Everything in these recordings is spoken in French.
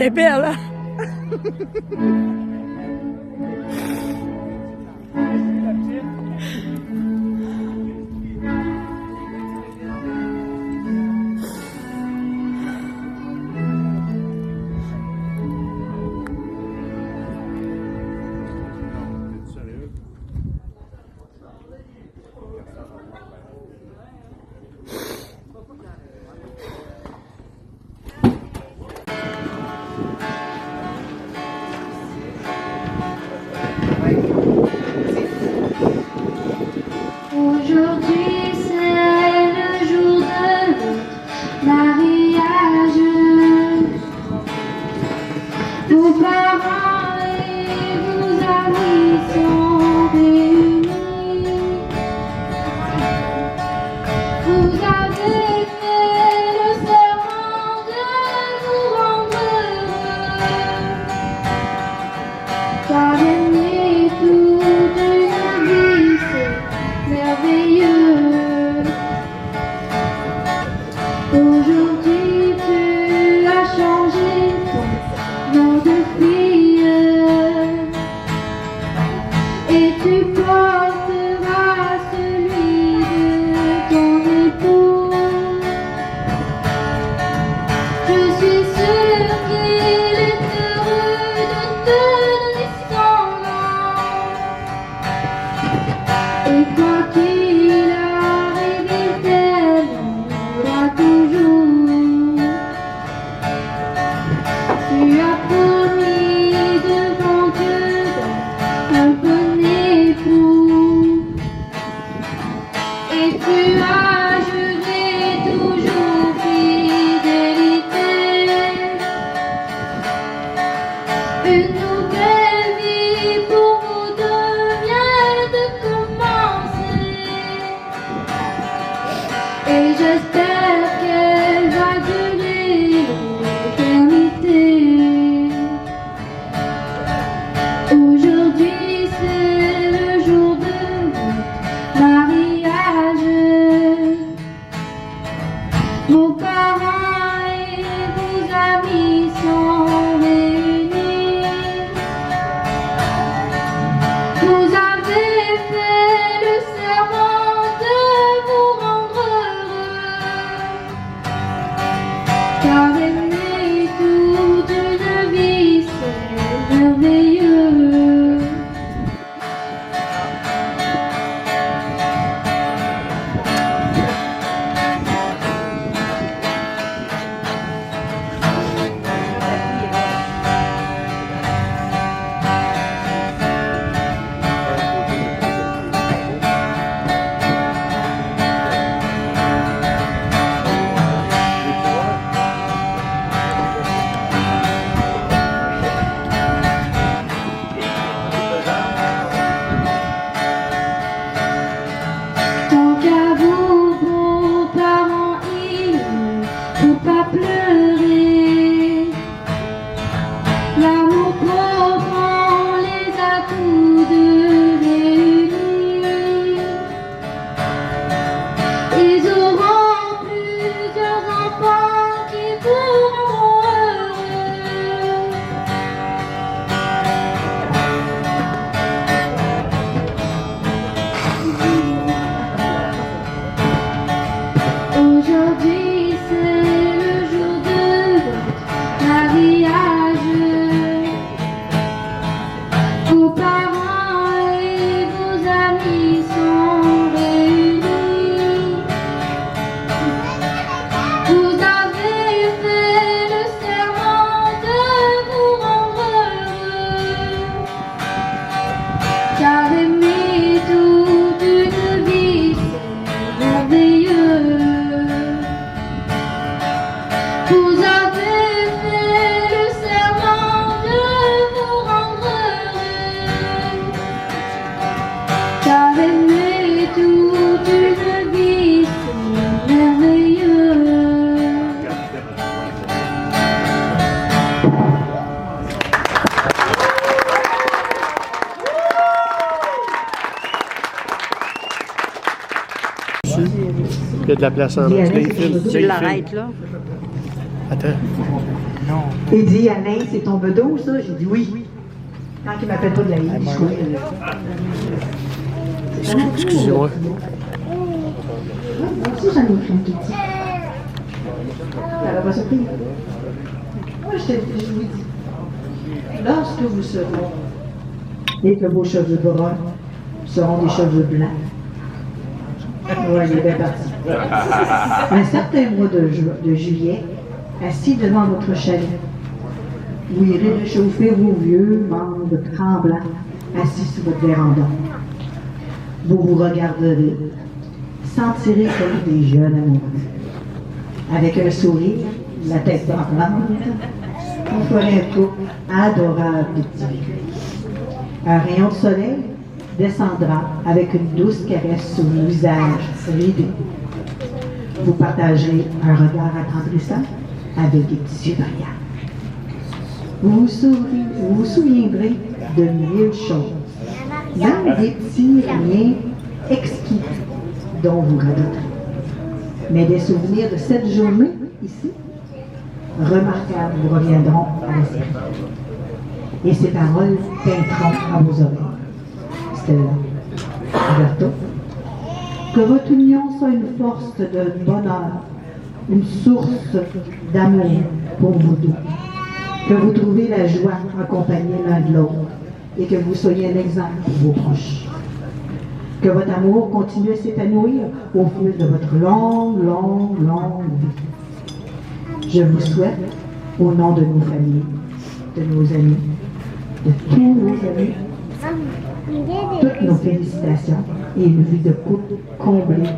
est belle, hein? Aujourd'hui c'est le jour de notre mariage. Vos parents et vos amis sont réunis. Vous avez fait le serment de vous rendre heureux, car aimer toute une vie c'est merveilleux. Aujourd'hui tu as changé ton nom de fille et tu porteras celui de ton époux. Je suis sûre qu'il est heureux de te donner son nom. Et quoi qu'il arrive, il t'aimera toujours. Tu as promis devant Dieu d'être un bon époux. Et tu as juré toujours fidélité. Une nouvelle vie pour vous deux vient de commencer. Et j'espère qu'elle va durer l'éternité. Aujourd'hui c'est le jour de notre mariage. Vos parents et vos amis sont réunis. Vous avez fait le serment de vous rendre heureux, car aimer toute une vie c'est merveilleux. Tant qu'à vous, beaux-parents, il ne faut pas pleurer. L'amour profond les a tous deux réunis. Ils auront plusieurs enfants qui vous rendront heureux. Aujourd'hui c'est le jour de votre mariage. Vos parents et vos amis sont réunis. Vous avez fait le serment de vous rendre heureux, car aimer toute une vie c'est merveilleux. Vous avez fait le serment de vous rendre heureux, car aimer toute une vie c'est merveilleux. Il y a de la place en Tu anglais. l'arrêtes là. Attends. Non. Il dit, Alain, c'est ton bedeau, ça? J'ai dit oui. Quand il m'appelle pas de la ligne, je connais. Excusez-moi. Moi aussi, j'en ai écrit un tout petit. Ça va pas surpris. Moi, je vous dis, lorsque vous serez et que vos cheveux bruns seront des cheveux blancs, ouais, il est bien parti. Un certain mois de juillet, assis devant votre chalet, vous irez réchauffer vos vieux membres tremblants assis sur votre véranda. Vous vous regarderez, sentirez comme des jeunes amoureux. Avec un sourire, la tête tremblante, vous ferez un couple adorable de petits vieux. Un rayon de soleil descendra avec une douce caresse sur le visage ridé. Vous partagerez un regard attendrissant avec des petits yeux brillants. Vous vous souviendrez de mille choses, même des petits riens exquis dont vous radoterez. Mais des souvenirs de cette journée, ici, remarquables vous reviendront à l'esprit. Et ces paroles peindront à vos oreilles. Stella, Alberto, que votre union soit une force de bonheur, une source d'amour pour vous deux. Que vous trouvez la joie accompagnée l'un de l'autre et que vous soyez un exemple pour vos proches. Que votre amour continue à s'épanouir au fil de votre longue vie. Je vous souhaite, au nom de nos familles, de nos amis, de tous nos amis, toutes nos félicitations et une vie de couple comblée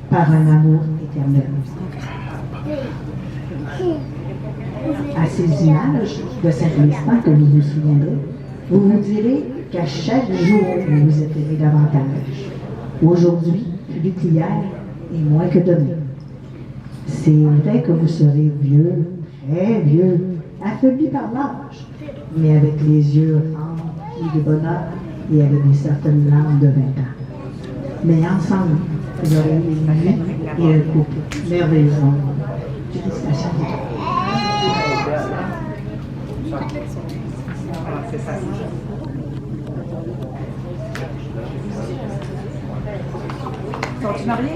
par un amour éternel. À ces images de cet instant que vous vous souviendrez, vous vous direz qu'à chaque jour, vous vous êtes aimé davantage. Aujourd'hui, plus qu'hier et moins que demain. C'est vrai que vous serez vieux, très vieux, affaibli par l'âge, mais avec les yeux remplis de bonheur et avec des certaines larmes de 20 ans. Mais ensemble, vous aurez une vie et un couple merveilleux. Félicitations. Sont-ils mariés?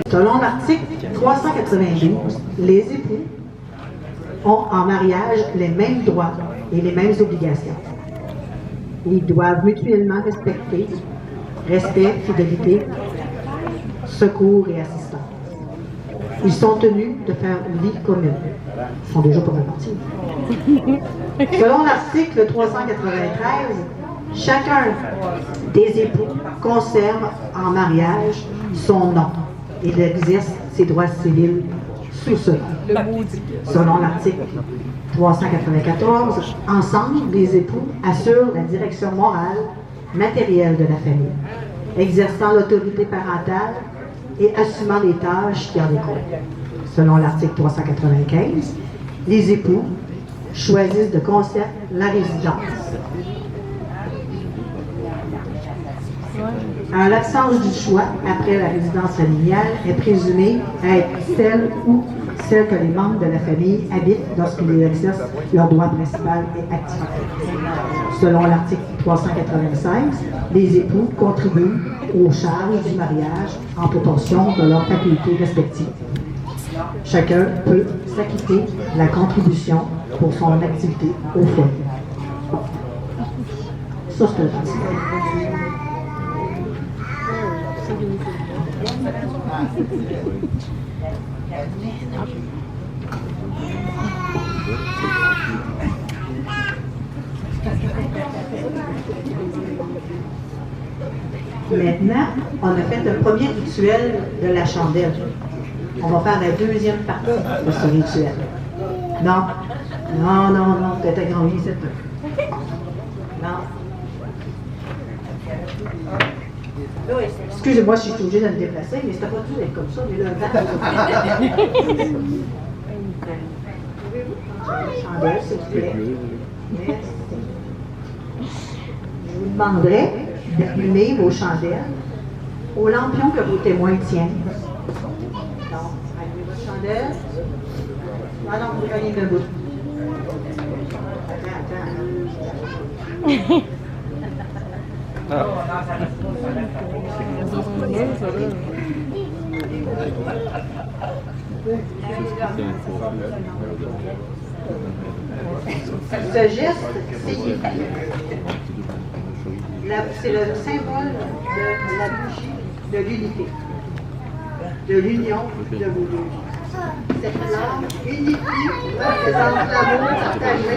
Selon l'article 392, les époux ont en mariage les mêmes droits et les mêmes obligations. Ils doivent mutuellement respecter respect, fidélité, secours et assistance. Ils sont tenus de faire une vie commune. Ils sont déjà pas répartis. Selon l'article 393, chacun des époux conserve en mariage son nom. Il exerce ses droits civils sous ce nom. Selon l'article 394, ensemble, les époux assurent la direction morale, matérielle de la famille, exerçant l'autorité parentale et assumant les tâches qui en découlent. Selon l'article 395, les époux choisissent de concert la résidence. L'absence du choix après la résidence familiale est présumée être celle que les membres de la famille habitent lorsqu'ils exercent leur droit principal et actif. Selon l'article 396, les époux contribuent aux charges du mariage en proportion de leurs facultés respectives. Chacun peut s'acquitter de la contribution pour son activité au foyer. Ça, c'est le principe. Maintenant, on a fait un premier rituel de la chandelle. On va faire la deuxième partie de ce rituel. Non, non, non, non, peut-être grand oui, c'est tout. Non. Excusez-moi si je suis obligée de me déplacer, mais c'était pas tout d'être comme ça, mais là, chandelle, s'il vous plaît. Merci. Je vous demanderai d'allumer vos chandelles aux lampions que vos témoins tiennent. Donc, allumez votre chandelle. Ah non, vous gagnez le bout. Ce geste c'est le symbole de la bougie, de l'unité, de l'union de vos deux. Cette flamme unifie représente l'amour partagé.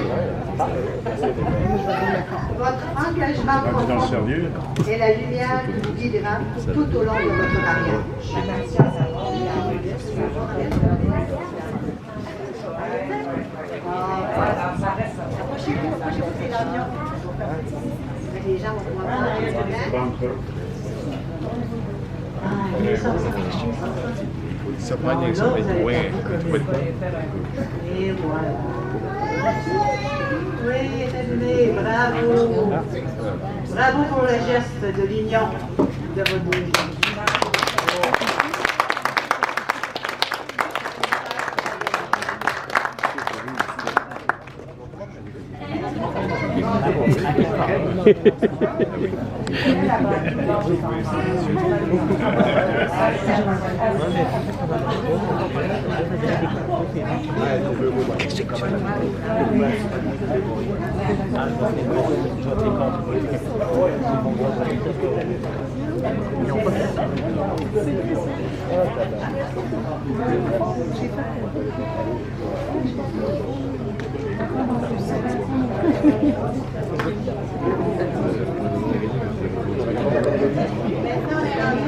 Votre engagement profond est la lumière qui vous guidera tout au long de votre mariage. Approchez-vous, c'est l'avion. Les gens vont pouvoir Ça prend des ça va être loin. Et voilà. Oui, allumé, bravo. Bravo pour le geste de l'union de votre bougie.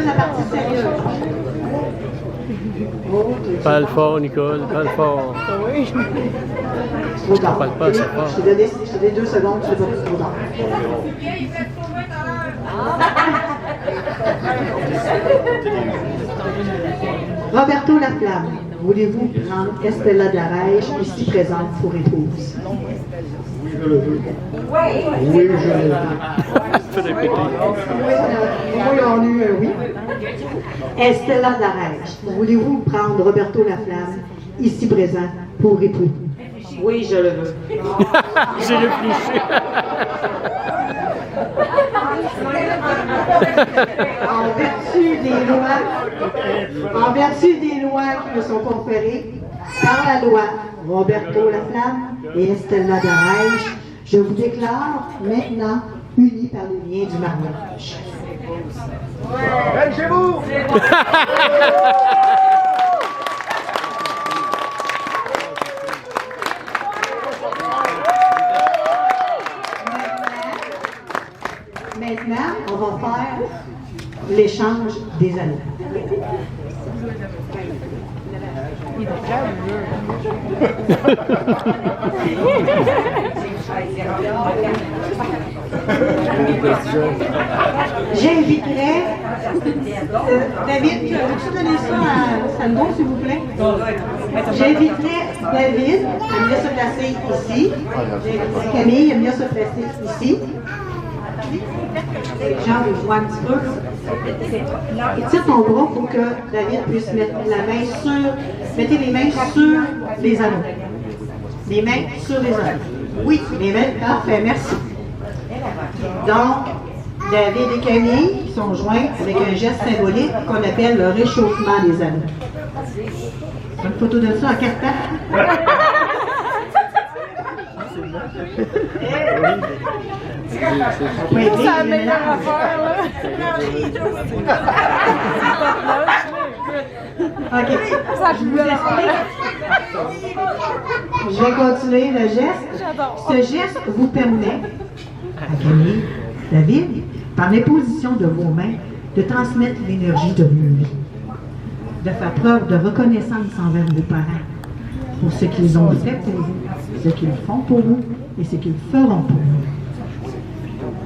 La partie sérieuse. Parle fort, Nicole, parle fort. Trop tard. Parle pas, ça part. Je t'ai donné 2 secondes, c'est pas trop tard. Roberto Laflamme, voulez-vous prendre Estella Darèche, ici présente pour épouse? Oui, je le veux. Oui, je le veux. Oui, on a eu un oui. Estella Darèche, voulez-vous prendre Roberto Laflamme, ici présent, pour époux? Oui, je le veux. J'ai réfléchi. En vertu des lois qui me sont conférées par la loi Roberto Laflamme et Estella Darèche, je vous déclare maintenant unis par les liens du mariage. Hey, chez vous! Maintenant, on va faire l'échange des anneaux. J'inviterai David, veux-tu donner ça à Sandro, s'il vous plaît? J'inviterai David à venir se placer ici. Camille à venir se placer ici. Les gens le voient un petit peu. Étire ton bras pour que David puisse mettre la main sur. Mettez les mains sur les anneaux. Les mains sur les anneaux. Oui, les mains. Parfait, merci. Donc, David et Camille sont joints avec un geste symbolique qu'on appelle le réchauffement des anneaux. Une photo de ça en 4 temps. Oui, C'est la meilleure affaire, là. OK. Ça, je vous explique. Je vais continuer le geste. J'adore. Ce geste vous permet, à Camille, David, par l'imposition de vos mains, de transmettre l'énergie de vos vies, de faire preuve de reconnaissance envers vos parents pour ce qu'ils ont fait pour vous, ce qu'ils font pour vous et ce qu'ils feront pour vous.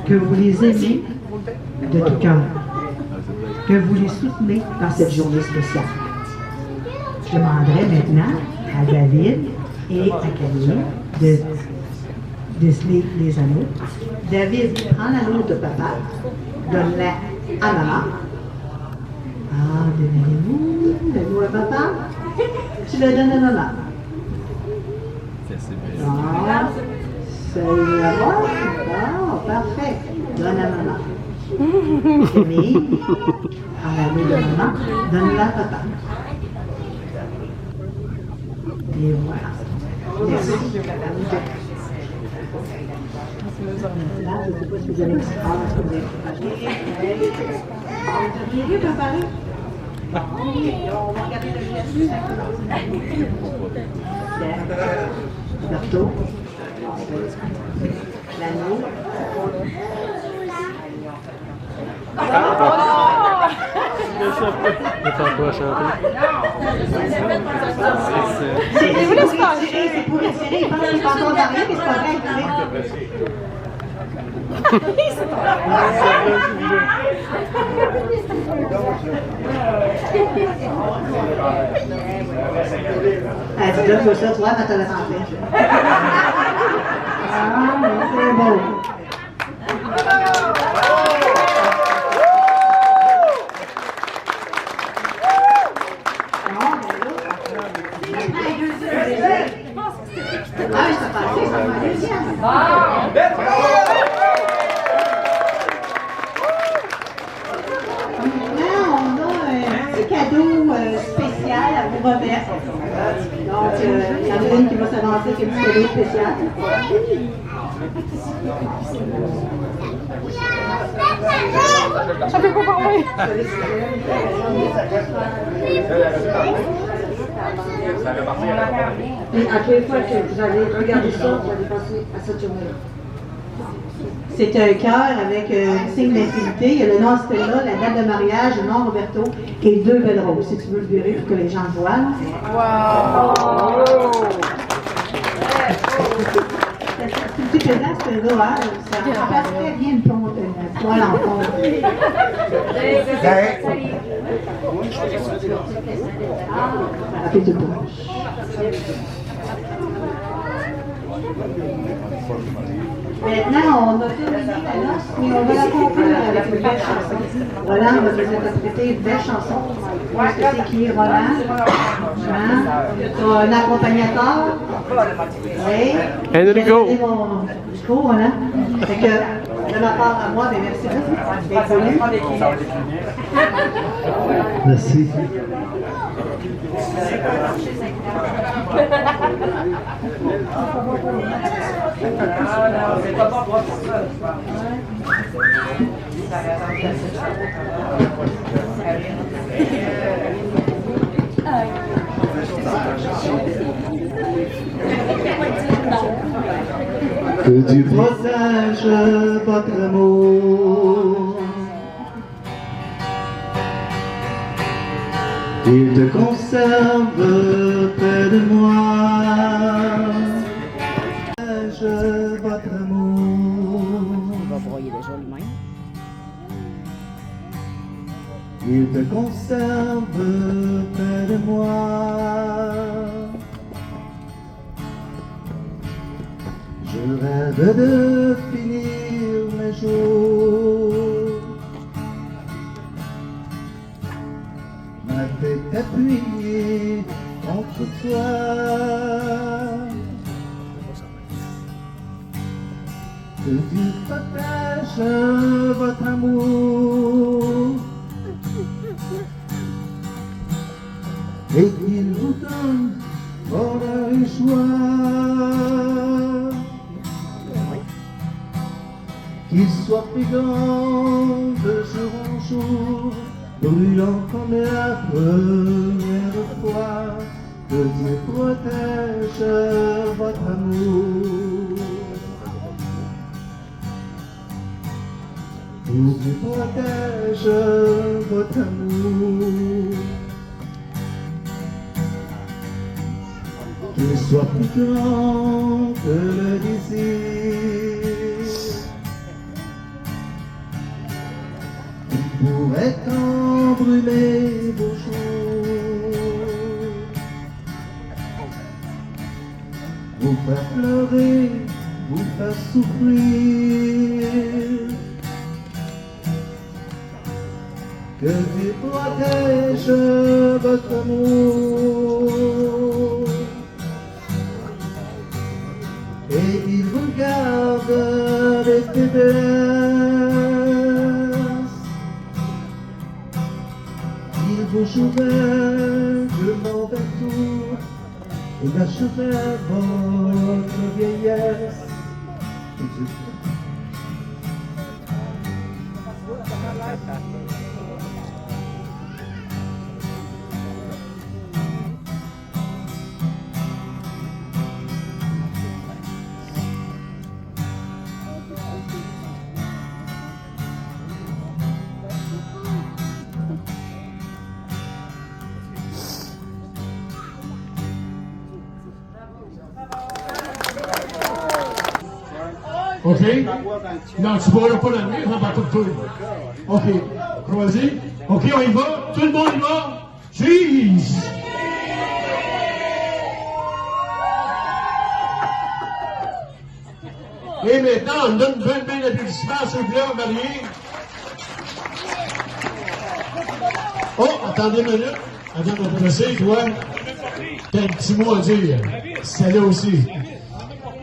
Que vous les aimez de tout cœur, que vous les soutenez dans cette journée spéciale. Je demanderai maintenant à David et à Camille de déceler les anneaux. David, prends l'anneau de papa, donne-la à maman. Ah, donnez-vous l'anneau à papa. Tu le donnes à maman. Ah, celui-là, bon, parfait. Donne à maman. Camille, prends l'anneau de maman, donne-la à papa. Et voilà. Merci. Là, je ne sais pas si vous avez une phrase que vous avez préparée. Vous auriez préparé? On va regarder le geste. Marteau. L'anneau. Attends-toi à chanter. C'est pour étirer, il pense qu'il va encore d'arrière, mais c'est pas vrai. Tu donnes ça, toi, quand tu l'as rentré. Ah, mais c'est beau. Ah, ça passe, ça va deuxième. Maintenant, on a un petit cadeau spécial à vous remettre. Donc, il y en a une qui va s'avancer avec un petit cadeau spécial. Ça fait pas parler. Et à chaque fois que vous allez regarder ça, vous allez passer à cette journée-là. C'est un cœur avec un signe d'infinité. Il y a le nom Stella, la date de mariage, le nom Roberto et 2 belles roses. Si tu veux le virer pour que les gens le voient. Wow! C'est un petit pédale, c'est là, ça remplace très bien une poêle en fond. Ça fait tout proche. Maintenant, on a terminé la noce, mais on va la conclure avec une belle chanson. Roland va nous interpréter une belle chanson. Est-ce que c'est qui est Roland? Hein? Tu as un accompagnateur? Oui. Enrico. Je vais donner mon micro, Roland. Fait que, de ma part à moi, bien, merci d'être venu. Merci. Que Dieu protège votre amour. Il te conserve près de moi. Protège votre amour. Il va broyer déjà lui-même. Il te conserve près de moi. Je rêve de finir mes jours, ma tête appuyée contre toi. Que Dieu protège votre amour et qu'il vous donne bonheur et joie, qu'il soit plus grand de jour en jour, brûlant comme la première fois. Que Dieu protège votre amour. Que Dieu protège votre amour, qu'il soit plus grand que le désir, il pourrait embrûler vos jours, vous faire pleurer, vous faire souffrir. Que Dieu protège votre amour et qu'il vous garde avec faiblesse. Il vous jouerait de mauvais tours et gâcherait votre vieillesse. OK? Non, tu ne pourras pas l'amener, on va tout tourner. OK. Vas-y. OK, on y va. Tout le monde y va. Cheese! Et maintenant, on donne bien d'applaudissements, s'il vous plaît, aux mariés. Oh, attendez une minute. Avant de passer, toi, t'as un petit mot à dire. C'est là aussi.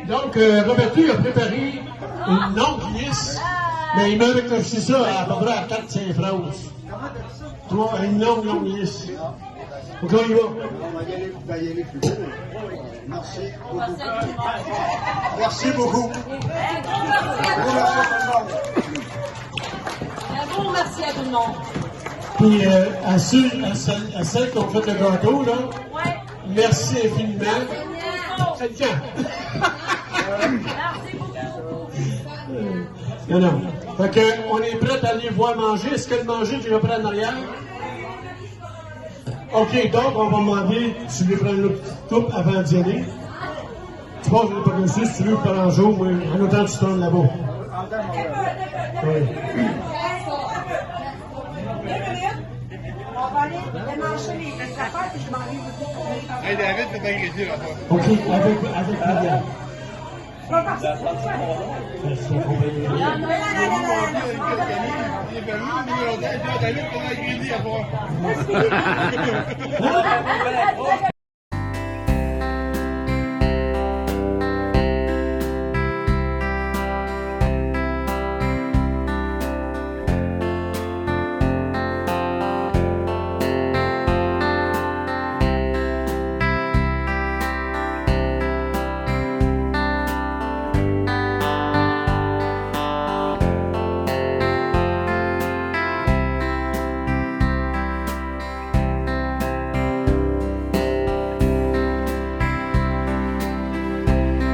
Donc, Roberto a préparé une longue liste, mais il m'a réfléchi ça à peu près à 4-5 phrases. Toi, une longue liste. Donc, on y va. On va y aller plus tôt. Merci beaucoup. Merci beaucoup. Un bon merci à tout le monde. Puis, à celles qui ont fait le gâteau, là, merci infiniment. Quelqu'un. Non, non. Fait que, on est prêt à aller voir manger. Est-ce que le manger, tu vas prendre en arrière? OK, donc, on va demander si tu veux prendre une petite coupe avant d'y aller. Tu passes pas comme ça, si tu veux, par un jour, mais en autant que tu tournes là-bas. Oui. On va aller démancher les affaires puis je m'en vais. Hey David, t'es ingrédient là-bas. OK, avec Lydia. Je vais partir. David, t'es ingrédient à voir.